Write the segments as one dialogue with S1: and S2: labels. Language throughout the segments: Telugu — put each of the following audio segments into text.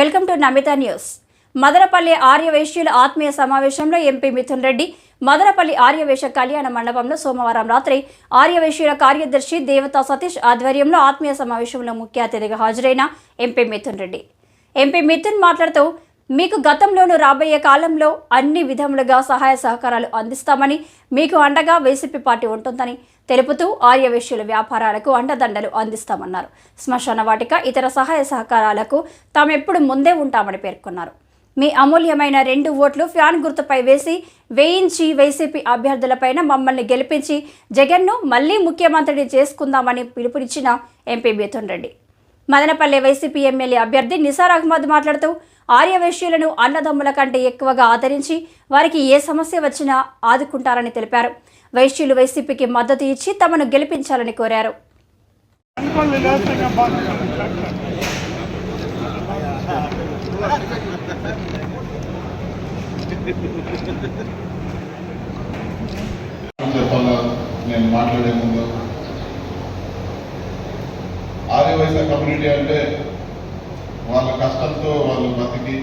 S1: Welcome to Namita news. Madanapalle ఆర్యవైశ్యుల ఆత్మీయ సమావేశంలో ఎంపీ మిథున్ రెడ్డి మదనపల్లి ఆర్యవైశ్య కళ్యాణ మండపంలో సోమవారం రాత్రి ఆర్యవైశ్యుల కార్యదర్శి దేవతా సతీష్ ఆధ్వర్యంలో ఆత్మీయ సమావేశంలో ముఖ్య అతిథిగా హాజరైన ఎంపీ మిథున్ రెడ్డి. ఎంపీ మిథున్ మాట్లాడుతూ మీకు గతంలోనూ రాబోయే కాలంలో అన్ని విధములుగా సహాయ సహకారాలు అందిస్తామని, మీకు అండగా వైసీపీ పార్టీ ఉంటుందని తెలుపుతూ ఆర్యవైశ్యుల వ్యాపారాలకు అండదండలు అందిస్తామన్నారు. శ్మశాన వాటిక ఇతర సహాయ సహకారాలకు తామెప్పుడు ముందే ఉంటామని పేర్కొన్నారు. మీ అమూల్యమైన 2 ఓట్లు ఫ్యాన్ గుర్తుపై వేయించి వైసీపీ అభ్యర్థులపైన మమ్మల్ని గెలిపించి జగన్ను మళ్లీ ముఖ్యమంత్రిని చేసుకుందామని పిలుపునిచ్చిన MP Mithun Reddy. Madanapalle YCP MLA అభ్యర్థి నిసార్ అహ్మద్ మాట్లాడుతూ ఆర్యవైశ్యులను అన్నదమ్ముల కంటే ఎక్కువగా ఆదరించి వారికి ఏ సమస్య వచ్చినా ఆదుకుంటారని తెలిపారు. వైశ్యులు వైసీపీకి మద్దతు ఇచ్చి తమను గెలిపించాలని కోరారు.
S2: నేను మాట్లాడే ముందు ఆర్యవైశ్య కమ్యూనిటీ అంటే వాళ్ళ కష్టంతో వాళ్ళు బతికి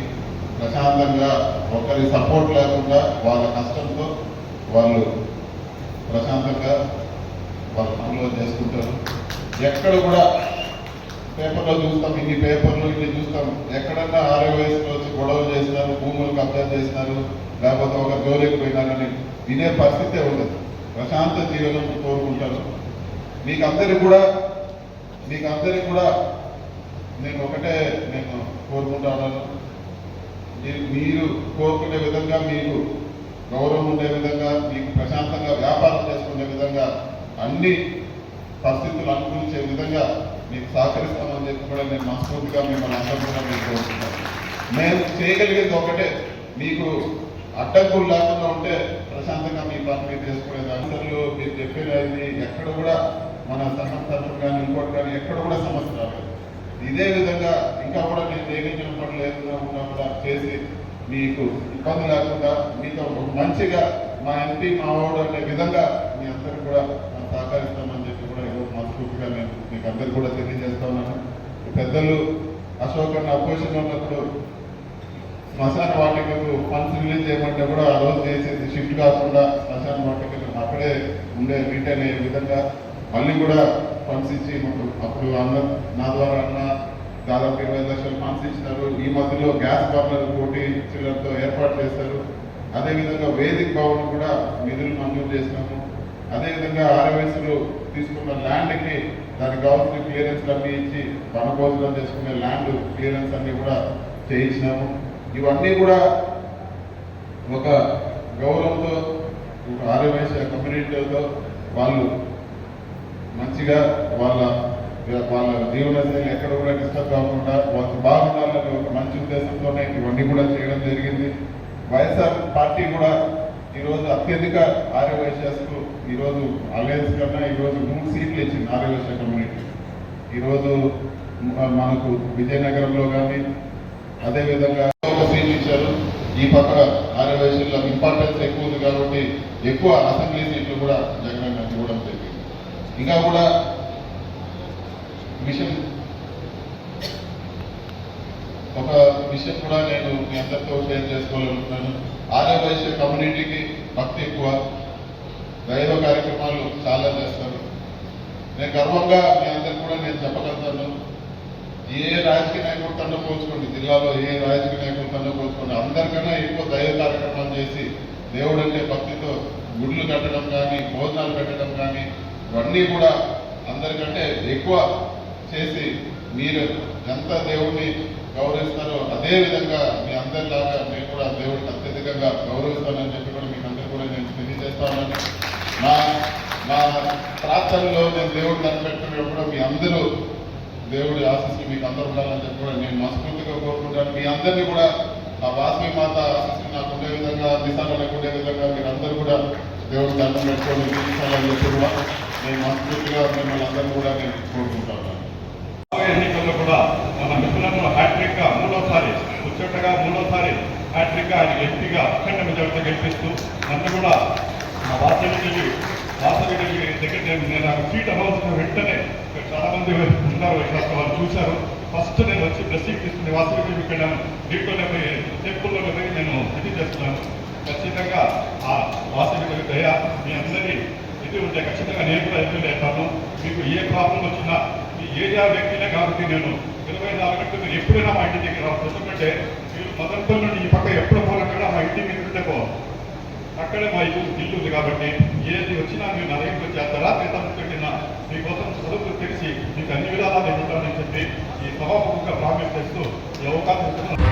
S2: ప్రశాంతంగా ఒకరి సపోర్ట్ లేకుండా వాళ్ళ కష్టంతో వాళ్ళు ప్రశాంతంగా వాళ్ళ పనులు చేసుకుంటారు. ఎక్కడ కూడా పేపర్లో చూస్తాం, ఇన్ని పేపర్లు ఇన్ని చూస్తాం, ఎక్కడన్నా ఆర్యవైశ్యులు వచ్చి గొడవలు చేసినారు, భూములు కబ్జా చేసినారు, లేకపోతే ఒక జోలికి పోయినారని వినే పరిస్థితే ఉండదు. ప్రశాంత జీవనం కోరుకుంటారు. మీకందరికి కూడా నేను ఒకటే కోరుకుంటున్నాను, మీరు కోరుకునే విధంగా, మీకు గౌరవం ఉండే విధంగా, మీకు ప్రశాంతంగా వ్యాపారం చేసుకునే విధంగా, అన్ని పరిస్థితులు అనుకూలించే విధంగా మీకు సహకరిస్తామని చెప్పి కూడా నేను మనస్ఫూర్తిగా మిమ్మల్ని అందరూ కూడా మీకు కోరుకుంటాను. నేను చేయగలిగేది ఒకటే, మీకు అడ్డంకులు లేకుండా ఉంటే ప్రశాంతంగా మీ పని మీరు చేసుకునేది. అందరిలో మీరు చెప్పేది ఎక్కడ కూడా మన సంఘం కానీ ఇంకోటి కానీ ఎక్కడ కూడా సమస్య రాలేదు. ఇదే విధంగా ఇంకా కూడా నేను చేయగలిగిన పనులు ఏదైనా ఉన్నా కూడా చేసి మీకు ఇబ్బంది లేకుండా మీతో మంచిగా మా ఎంపీ మా వాడు అనే విధంగా మీ అందరూ కూడా సహకరిస్తామని చెప్పి కూడా ఈరోజు మనస్ఫూర్తిగా నేను మీకు అందరు కూడా తెలియజేస్తా ఉన్నాను. పెద్దలు అశోక్ అన్న అపోజిషన్ ఉన్నప్పుడు శ్మశాన వాటికకు ఫండ్స్ రిలీజ్ చేయమంటే కూడా ఆ రోజు చేసేది షిఫ్ట్ కాకుండా శ్మశాన వాటికలు అక్కడే ఉండే రీటైల్ అయ్యే విధంగా మళ్ళీ కూడా ఫండ్స్ ఇచ్చి అప్పుడు నా ద్వారా అన్న దాదాపు 20 లక్షలు ఫండ్స్ ఇచ్చినారు. ఈ మధ్యలో గ్యాస్ బర్నర్ పోటీ చిల్లర్తో ఏర్పాటు చేశారు. అదేవిధంగా వేదిక భవన్ కూడా నిధులు మంజూరు చేసినాము. అదేవిధంగా ఆర్యవైశ్యులు తీసుకున్న ల్యాండ్కి దానికి కావాల్సిన క్లియరెన్స్ అన్నీ ఇచ్చి వనభోజనం చేసుకునే ల్యాండ్ క్లియరెన్స్ అన్ని కూడా చేయించినాము. ఇవన్నీ కూడా ఒక గౌరవంతో ఆర్యవైశ్య కమ్యూనిటీతో వాళ్ళు మంచిగా వాళ్ళ జీవనశైలి ఎక్కడ కూడా డిస్టర్బ్ కాకుండా వాళ్ళకి బాగుండాలని ఒక మంచి ఉద్దేశంతోనే ఇవన్నీ కూడా చేయడం జరిగింది. వైఎస్ఆర్ పార్టీ కూడా ఈరోజు అత్యధిక ఆర్యవైశ్యస్కు ఈరోజు అలయన్స్ కన్నా ఈరోజు 3 సీట్లు ఇచ్చింది ఆర్యవైశ్య కమ్యూనిటీ. ఈరోజు మనకు విజయనగరంలో కానీ అదేవిధంగా ఒక సీట్లు ఇచ్చారు. ఈ పక్క ఆర్యవైశ్యుల ఇంపార్టెన్స్ ఎక్కువ ఉంది కాబట్టి ఎక్కువ అసెంబ్లీ సీట్లు కూడా జగన్ ఇవ్వడం జరిగింది. ఇంకా కూడా ఒక విషయం కూడా నేను మీ అందరితో షేర్ చేసుకోవాలనుకుంటున్నాను. ఆర్యవైశ్య కమ్యూనిటీకి భక్తి ఎక్కువ, దైవ కార్యక్రమాలు చాలా చేస్తారు. నేను గర్వంగా మీ అందరికి కూడా నేను చెప్పగలుగుతాను, ఏ రాజకీయ నాయకుడితో పోల్చుకోండి, జిల్లాలో ఏ రాజకీయ నాయకుడితో పోల్చుకోండి, అందరికన్నా ఎక్కువ దైవ కార్యక్రమాలు చేసి దేవుడు అంటే భక్తితో గుడ్లు కట్టడం కానీ, భోజనాలు పెట్టడం కానీ, ఇవన్నీ కూడా అందరికంటే ఎక్కువ చేసి మీరు ఎంత దేవుడిని గౌరవిస్తారో అదే విధంగా మీ అందరిలాగా నేను కూడా దేవుడిని అత్యధికంగా గౌరవిస్తానని చెప్పి కూడా మీకు అందరూ కూడా నేను తెలియజేస్తా ఉన్నాను. మా ప్రార్థనలో నేను దేవుడిని కనిపెట్టుకున్నప్పుడు మీ అందరూ దేవుడి ఆశీస్సులు మీకు అందరూ ఉండాలని చెప్పి కూడా నేను మనస్ఫూర్తిగా కోరుకుంటాను. మీ అందరినీ కూడా ఆ వాసవి మాత ఆశీస్సులు నాకు ఉండే విధంగా, దిశాలకు ఉండే విధంగా మీరు అందరూ కూడా దేవుడి దండం పెట్టుకొని జీవించాలని చెప్పి కూడా నేను మనస్ఫూర్తిగా మిమ్మల్ని అందరూ కూడా నేను కోరుకుంటాను.
S3: ఎన్నికల్లో కూడా మన మిత్రులను హ్యాట్రిక్గా మూడోసారి హ్యాట్రిక్గా ఆయన ఎంపీగా అఖండ మెజార్టీతో గెలిపిస్తూ నన్ను కూడా మా వాసవి దగ్గర నేను సీట్ అవ్వాల్సిన వెంటనే చాలా మంది ఉన్నారు, ఇక్కడ వాళ్ళు చూశారు. ఫస్ట్ నేను వచ్చి బ్లెస్సింగ్ తీసుకుని వాసవి వెళ్ళాను. దీంట్లోనే పోయి టెంపుల్లోనే పోయి నేను ఇది చేస్తున్నాను. ఖచ్చితంగా ఆ వాసవి దయ మీ అందరి ఇది ఉంటే ఖచ్చితంగా నేను కూడా ఎదురు లేస్తాను. మీకు ఏ ప్రాబ్లం వచ్చినా ఈ ఏరియా వ్యక్తినే కాబట్టి నేను 24 గంటలు మీరు ఎప్పుడైనా మా ఇంటి దగ్గర రావచ్చు. ఎందుకంటే మీరు మదనపల్లి నుండి ఈ పక్క ఎప్పుడు పోవాలన్నా మా ఇంటి మీద ఉంటే పోవాలి. అక్కడే మా ఇల్లు ఉంది కాబట్టి ఏది వచ్చినా మీరు నా దగ్గరికి వచ్చేస్తారా పెట్టినా మీకోసం చదువుకు తెలిసి మీకు అన్ని విధాలా నేను ఉంటానని చెప్పి ఈ సభాముఖంగా ప్రామిస్ చేస్తూ ఈ అవకాశం